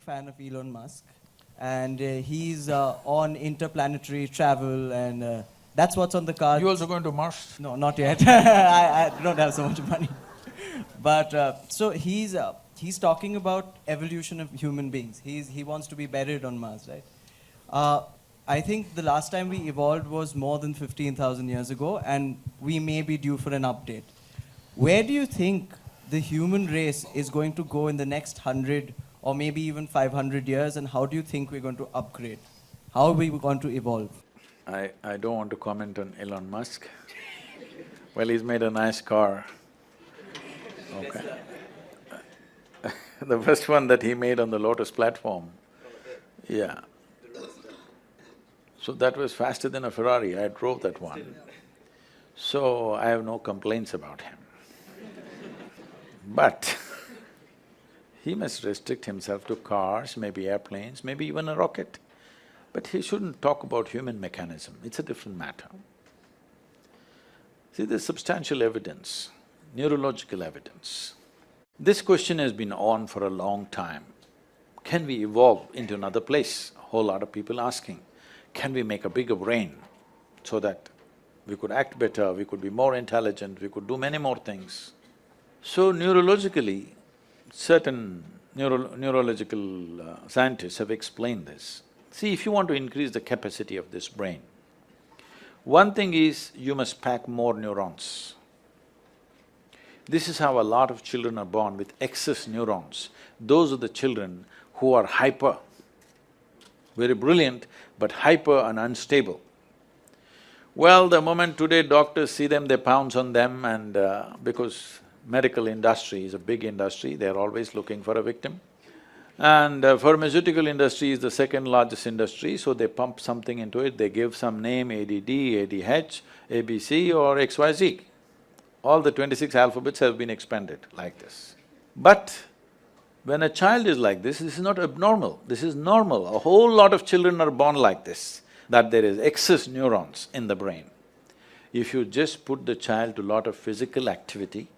fan of Elon Musk, and he's on interplanetary travel, and that's what's on the card. You also going to Mars? No, not yet. I don't have so much money. But so he's talking about evolution of human beings. He wants to be buried on Mars, right? I think the last time we evolved was more than 15,000 years ago, and we may be due for an update. Where do you think the human race is going to go in the next 100 or maybe even 500 years, and how do you think we're going to upgrade? How are we going to evolve? I don't want to comment on Elon Musk. Well, he's made a nice car. Okay. The first one that he made on the Lotus platform, yeah. So that was faster than a Ferrari, I drove that one. So I have no complaints about him. But he must restrict himself to cars, maybe airplanes, maybe even a rocket. But he shouldn't talk about human mechanism, it's a different matter. See, there's substantial evidence, neurological evidence. This question has been on for a long time. Can we evolve into another place? A whole lot of people asking. Can we make a bigger brain so that we could act better, we could be more intelligent, we could do many more things? So neurologically, certain neurological scientists have explained this. See, if you want to increase the capacity of this brain, one thing is you must pack more neurons. This is how a lot of children are born with excess neurons. Those are the children who are hyper, very brilliant, but hyper and unstable. Well, the moment today doctors see them, they pounce on them, and because medical industry is a big industry, they're always looking for a victim. And pharmaceutical industry is the second largest industry, so they pump something into it, they give some name, ADD, ADH, ABC or XYZ. All the 26 alphabets have been expanded like this. But when a child is like this is not abnormal, this is normal. A whole lot of children are born like this, that there is excess neurons in the brain. If you just put the child to a lot of physical activity,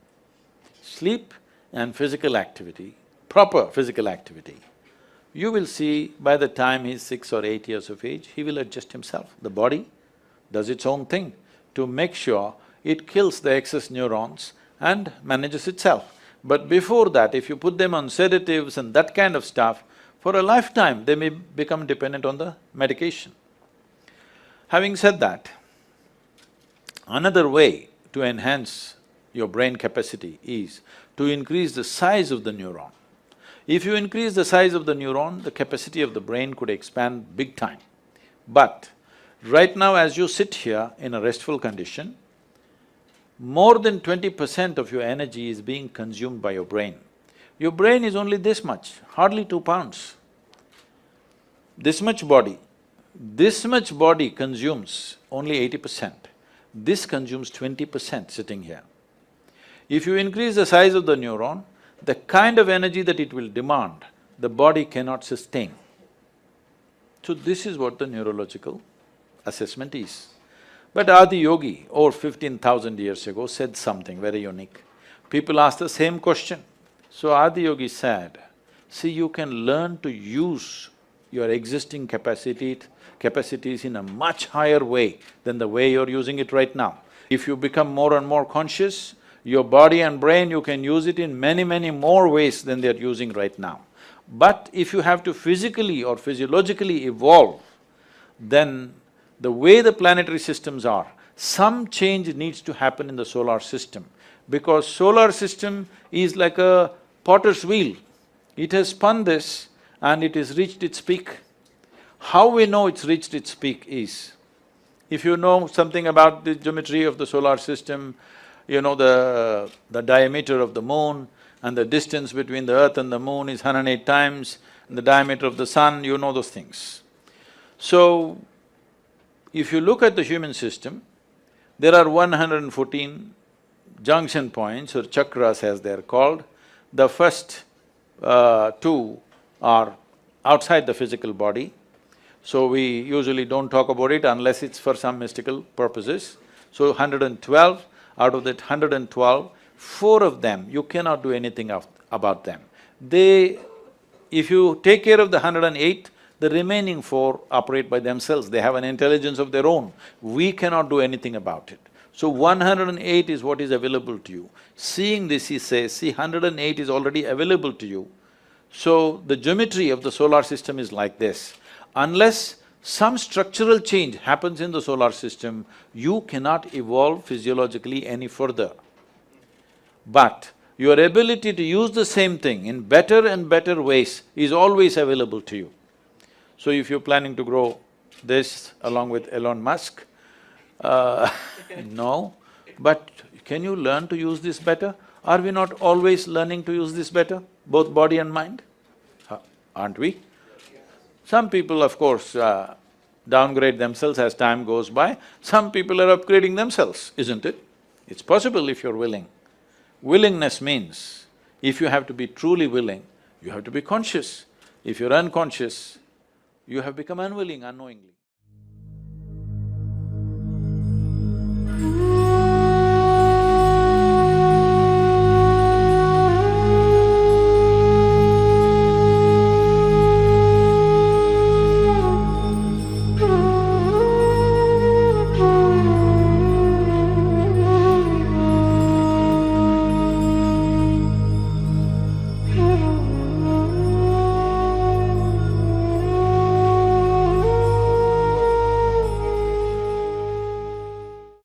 sleep and physical activity, proper physical activity, you will see by the time he's 6 or 8 years of age, he will adjust himself. The body does its own thing to make sure it kills the excess neurons and manages itself. But before that, if you put them on sedatives and that kind of stuff, for a lifetime they may become dependent on the medication. Having said that, another way to enhance your brain capacity is to increase the size of the neuron. If you increase the size of the neuron, the capacity of the brain could expand big time. But right now as you sit here in a restful condition, more than 20% of your energy is being consumed by your brain. Your brain is only this much, hardly 2 pounds. This much body consumes only 80%. This consumes 20% sitting here. If you increase the size of the neuron, the kind of energy that it will demand, the body cannot sustain. So this is what the neurological assessment is. But Adiyogi, over 15,000 years ago, said something very unique. People asked the same question. So Adiyogi said, see, you can learn to use your existing capacities in a much higher way than the way you're using it right now. If you become more and more conscious, your body and brain, you can use it in many, many more ways than they're using right now. But if you have to physically or physiologically evolve, then the way the planetary systems are, some change needs to happen in the solar system, because solar system is like a potter's wheel. It has spun this and it has reached its peak. How we know it's reached its peak is, if you know something about the geometry of the solar system, you know the diameter of the moon and the distance between the earth and the moon is 108 times, and the diameter of the sun, you know those things. So, if you look at the human system, there are 114 junction points or chakras as they're called. The first two are outside the physical body, so we usually don't talk about it unless it's for some mystical purposes. So 112, out of that 112, 4 of them, you cannot do anything about them. They If you take care of the 108, the remaining 4 operate by themselves, they have an intelligence of their own. We cannot do anything about it. So 108 is what is available to you. Seeing this, he says, see, 108 is already available to you. So the geometry of the solar system is like this. Unless some structural change happens in the solar system, you cannot evolve physiologically any further. But your ability to use the same thing in better and better ways is always available to you. So if you're planning to grow this along with Elon Musk, no, but can you learn to use this better? Are we not always learning to use this better, both body and mind? Aren't we? Some people, of course, downgrade themselves as time goes by, some people are upgrading themselves, isn't it? It's possible if you're willing. Willingness means, if you have to be truly willing, you have to be conscious. If you're unconscious, you have become unwilling unknowingly.